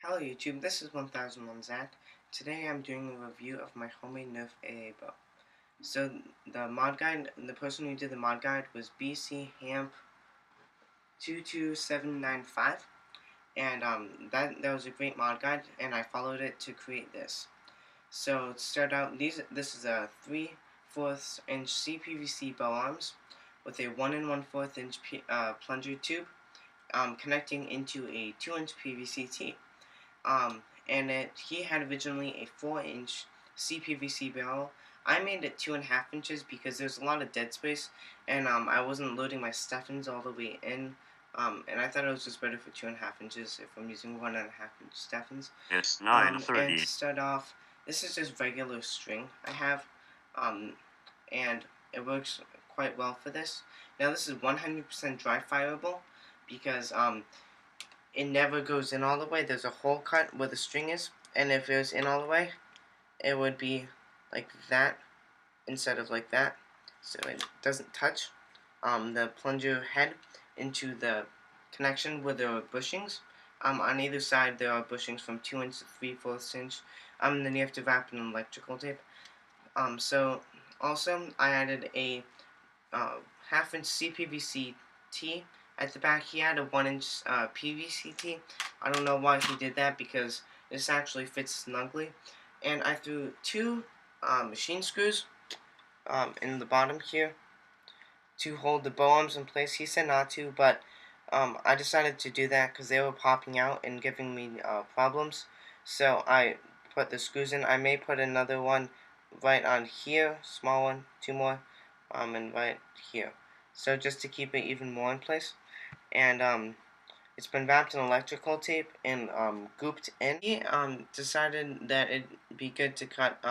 Hello YouTube, this is 1001 Zach. Today I'm doing a review of my homemade Nerf Aabow. So the mod guide, the person who did the mod guide was BCHamp22795, and that was a great mod guide, and I followed it to create this. So to start out, this is a 3/4 inch CPVC bow arms with a 1 1/4 inch plunger tube connecting into a 2-inch PVC tee. And he had originally a 4-inch CPVC barrel. I made it 2.5 inches because there's a lot of dead space, and I wasn't loading my stuffings all the way in. And I thought it was just better for 2.5 inches if I'm using 1.5-inch stuffings. It's And 9:30. to start off, this is just regular string I have, and it works quite well for this. Now this is 100% dry fireable because it never goes in all the way. There's a hole cut where the string is, and if it was in all the way, it would be like that instead of like that, so it doesn't touch the plunger head into the connection where there are bushings. On either side there are bushings from 2 inch to 3/4 inch. And then you have to wrap it in electrical tape. So also I added a 1/2 inch CPVC tee at the back. He had a 1-inch PVC tee. I don't know why he did that because this actually fits snugly. And I threw 2 machine screws in the bottom here to hold the bow arms in place. He said not to, but I decided to do that because they were popping out and giving me problems. So I put the screws in. I may put another one right on here, small one, 2 more, and right here. So just to keep it even more in place. And it's been wrapped in electrical tape and gooped in. He decided that it'd be good to cut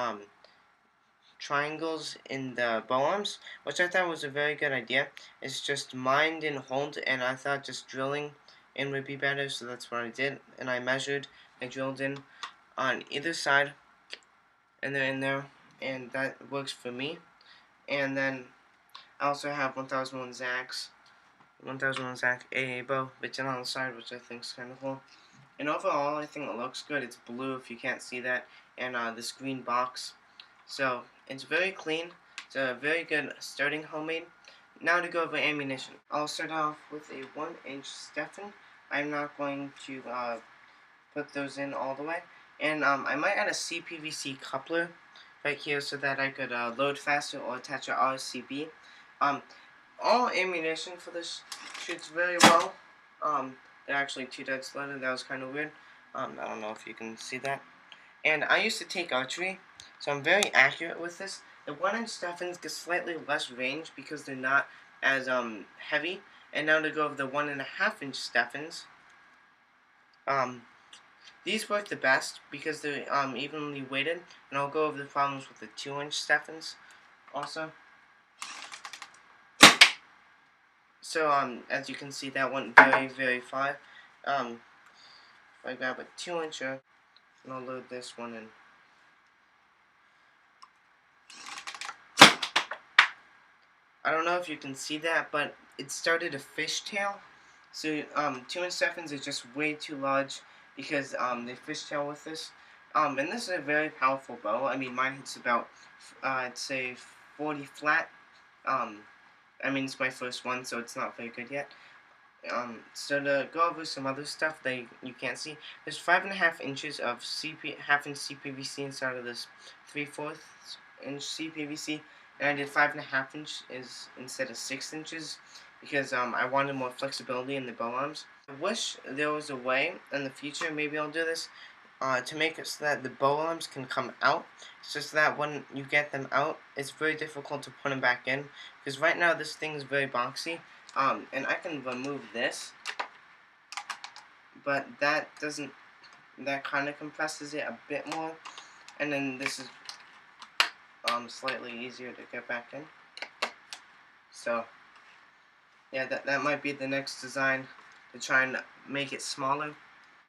triangles in the bow arms, which I thought was a very good idea. It's just mine didn't hold, and I thought just drilling in would be better, so that's what I did. And I measured, I drilled in on either side, and they're in there, and that works for me. And then I also have 1001 Zach's 1001 Zach Aabow written on the side, which I think is kind of cool. And overall, I think it looks good. It's blue if you can't see that, and this green box. So it's very clean. It's a very good starting homemade. Now to go over ammunition. I'll start off with a 1-inch Stefan. I'm not going to put those in all the way. And I might add a CPVC coupler right here so that I could load faster or attach a RCB. All ammunition for this shoots very well. They're actually 2 dead slotted. That was kind of weird. I don't know if you can see that. And I used to take archery, so I'm very accurate with this. The 1-inch Steffens get slightly less range because they're not as heavy. And now to go over the 1.5-inch Steffens. These work the best because they're evenly weighted, and I'll go over the problems with the 2-inch Steffens also. So as you can see, that went very, very far. If I grab a 2-incher, and I'll load this one in. I don't know if you can see that, but it started a fishtail. So 2-inch Steffens is just way too large because they fishtail with this. And this is a very powerful bow. I mean, mine hits about I'd say 40 flat. I mean, it's my first one, so it's not very good yet. So to go over some other stuff that you can't see, there's 5.5 inches of 1/2-inch CPVC inside of this 3/4 inch CPVC, and I did 5.5 inches instead of 6 inches because I wanted more flexibility in the bow arms. I wish there was a way in the future, maybe I'll do this, to make it so that the bow arms can come out. It's just that when you get them out, it's very difficult to put them back in because right now this thing is very boxy. And I can remove this, but that kind of compresses it a bit more, and then this is slightly easier to get back in. So yeah, that might be the next design, to try and make it smaller.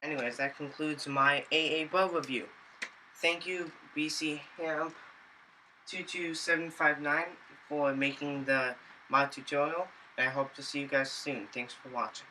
Anyways, that concludes my Aabow review. Thank you, BCHamp22759, for making the mod tutorial, and I hope to see you guys soon. Thanks for watching.